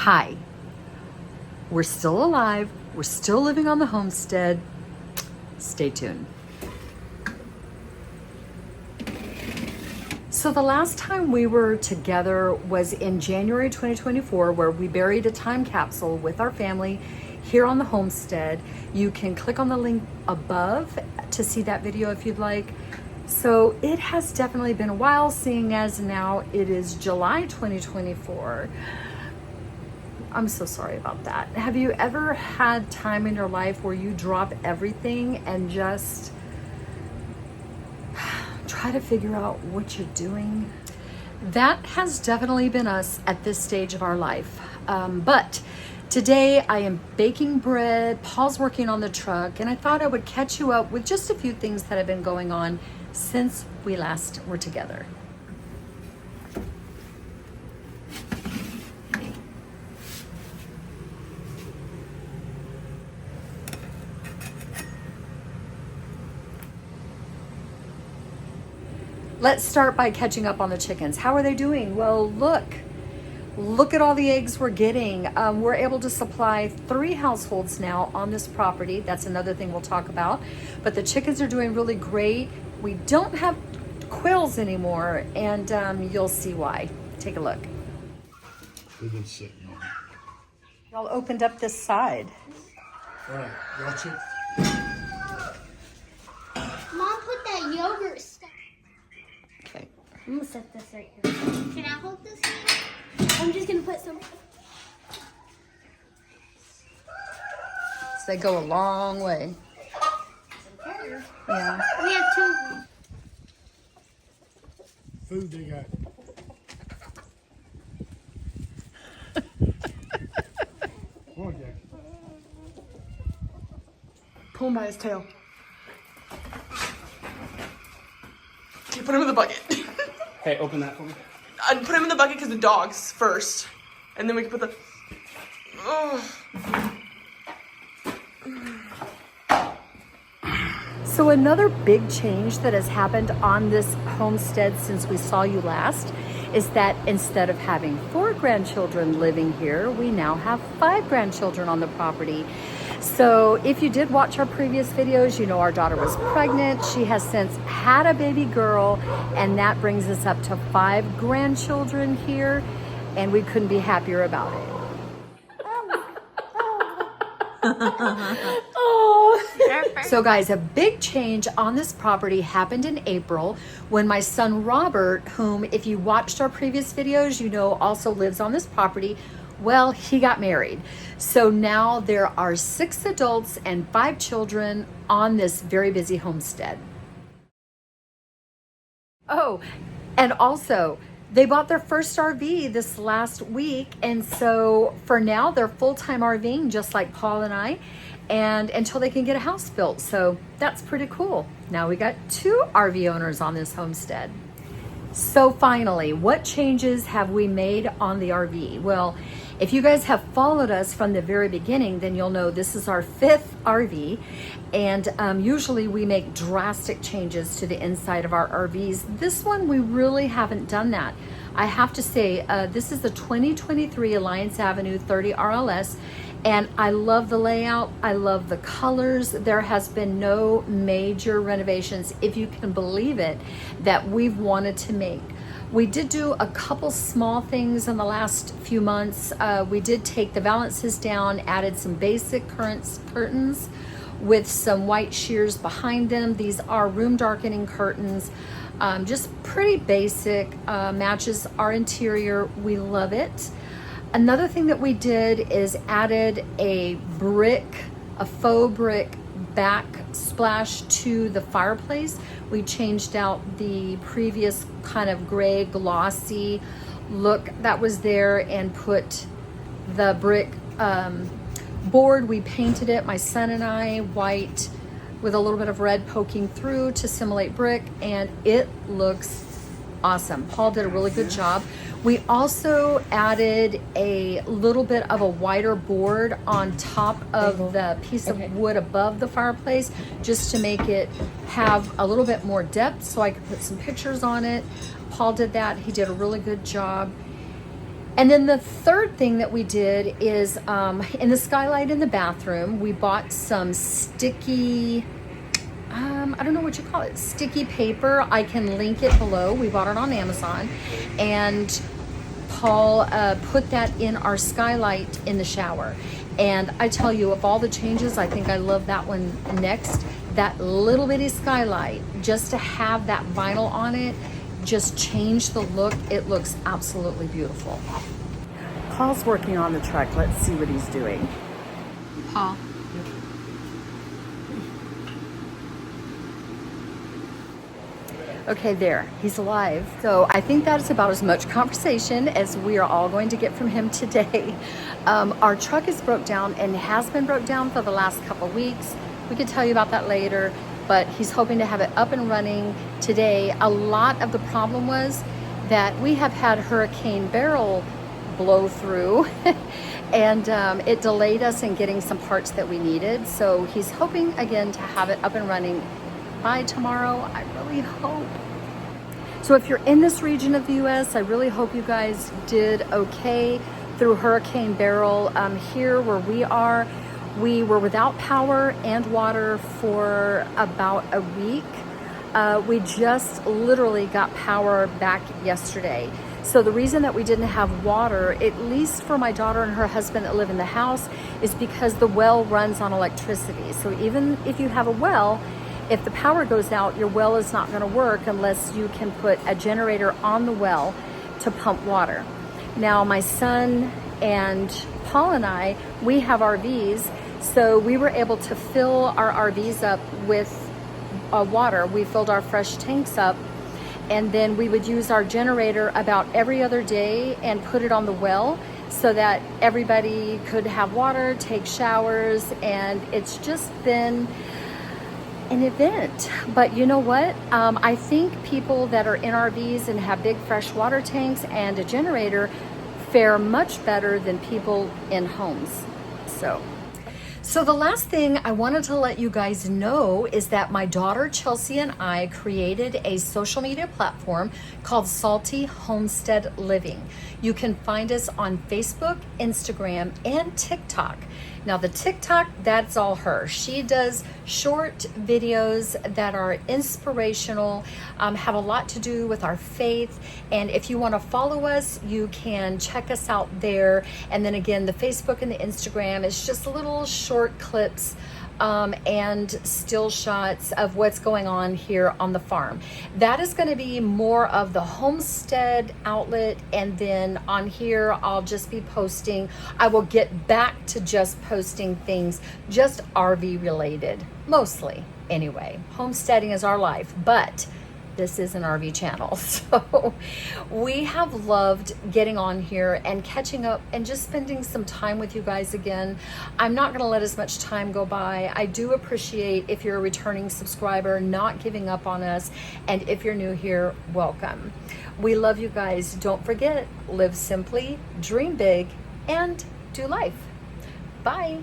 Hi, we're still alive. We're still living on the homestead. Stay tuned. So the last time we were together was in January 2024, where we buried a time capsule with our family here on the homestead. You can click on the link above to see that video if you'd like. So it has definitely been a while, seeing as now it is July 2024. I'm so sorry about that. Have you ever had time in your life where you drop everything and just try to figure out what you're doing? That has definitely been us at this stage of our life. But today I am baking bread, Paul's working on the truck, and I thought I would catch you up with just a few things that have been going on since we last were together. Let's start by catching up on the chickens. How are they doing? Well, look at all the eggs we're getting. We're able to supply 3 households now on this property. That's another thing we'll talk about. But the chickens are doing really great. We don't have quails anymore, and you'll see why. Take a look. They've been sitting on. Y'all opened up this side. All right, watch it. Mom put that yogurt stuff. Okay. I'm gonna set this right here. Can I hold this here? I'm just gonna put some. So they go a long way. Yeah. We have 2 of them. Food they got. Come on, Jack. Pull him by his tail. Okay, put him in the bucket. Hey, open that for me. I'd put him in the bucket because the dogs first. And then we can put the... Oh. So another big change that has happened on this homestead since we saw you last is that instead of having 4 grandchildren living here, we now have 5 grandchildren on the property. So if you did watch our previous videos, you know our daughter was pregnant. She has since had a baby girl, and that brings us up to 5 grandchildren here, and we couldn't be happier about it. So guys, a big change on this property happened in April when my son Robert, whom if you watched our previous videos, you know also lives on this property, well, he got married. So now there are 6 adults and 5 children on this very busy homestead. Oh, and also they bought their first RV this last week, and so for now they're full-time RVing just like Paul and I, and until they can get a house built. So that's pretty cool. Now we got 2 RV owners on this homestead. So finally, what changes have we made on the RV? Well, if you guys have followed us from the very beginning, then you'll know this is our 5th RV, and usually we make drastic changes to the inside of our RVs. This one, we really haven't done that. I have to say, this is the 2023 Alliance Avenue 30 RLS, and I love the layout. I love the colors. There has been no major renovations, if you can believe it, that we've wanted to make. We did do a couple small things in the last few months. We did take the valances down, added some basic curtains with some white shears behind them. These are room darkening curtains, just pretty basic, matches our interior. We love it. Another thing that we did is added a faux brick backsplash to the fireplace. We changed out the previous kind of gray glossy look that was there and put the brick board. We painted it, my son and I, white with a little bit of red poking through to simulate brick, and it looks awesome. Paul did a really good job. We also added a little bit of a wider board on top of the piece of wood above the fireplace, just to make it have a little bit more depth so I could put some pictures on it. Paul did that. He did a really good job. And then the third thing that we did is in the skylight in the bathroom, we bought some sticky, I don't know what you call it, sticky paper. I can link it below. We bought it on Amazon. And Paul put that in our skylight in the shower. And I tell you, of all the changes, I think I love that one next. That little bitty skylight, just to have that vinyl on it, just changed the look. It looks absolutely beautiful. Paul's working on the truck. Let's see what he's doing. Paul. Okay, there, he's alive. So I think that's about as much conversation as we are all going to get from him today. Our truck is broke down and has been broke down for the last couple weeks. We could tell you about that later, but he's hoping to have it up and running today. A lot of the problem was that we have had Hurricane Beryl blow through and it delayed us in getting some parts that we needed. So he's hoping again to have it up and running by tomorrow. I really hope. So if you're in this region of the US, I really hope you guys did okay through Hurricane Beryl. Here where we were without power and water for about a week. We just literally got power back yesterday. So the reason that we didn't have water, at least for my daughter and her husband that live in the house, is because the well runs on electricity. So even if you have a well, if the power goes out, your well is not going to work unless you can put a generator on the well to pump water. Now, my son and Paul and I, we have RVs, so we were able to fill our RVs up with water. We filled our fresh tanks up, and then we would use our generator about every other day and put it on the well so that everybody could have water, take showers, and it's just been an event. But you know what? I think people that are in RVs and have big fresh water tanks and a generator fare much better than people in homes. So the last thing I wanted to let you guys know is that my daughter Chelsea and I created a social media platform called Salty Homestead Living. You can find us on Facebook, Instagram, and TikTok. Now the TikTok, that's all her. She does short videos that are inspirational, have a lot to do with our faith. And if you want to follow us, you can check us out there. And then again, the Facebook and the Instagram is just little short clips and still shots of what's going on here on the farm. That is going to be more of the homestead outlet, and then on here I'll just be posting. I will get back to just posting things just RV related, mostly anyway. Homesteading is our life, but this is an RV channel. So we have loved getting on here and catching up and just spending some time with you guys again. I'm not going to let as much time go by. I do appreciate if you're a returning subscriber not giving up on us, and if you're new here, welcome. We love you guys. Don't forget, live simply, dream big, and do life. Bye.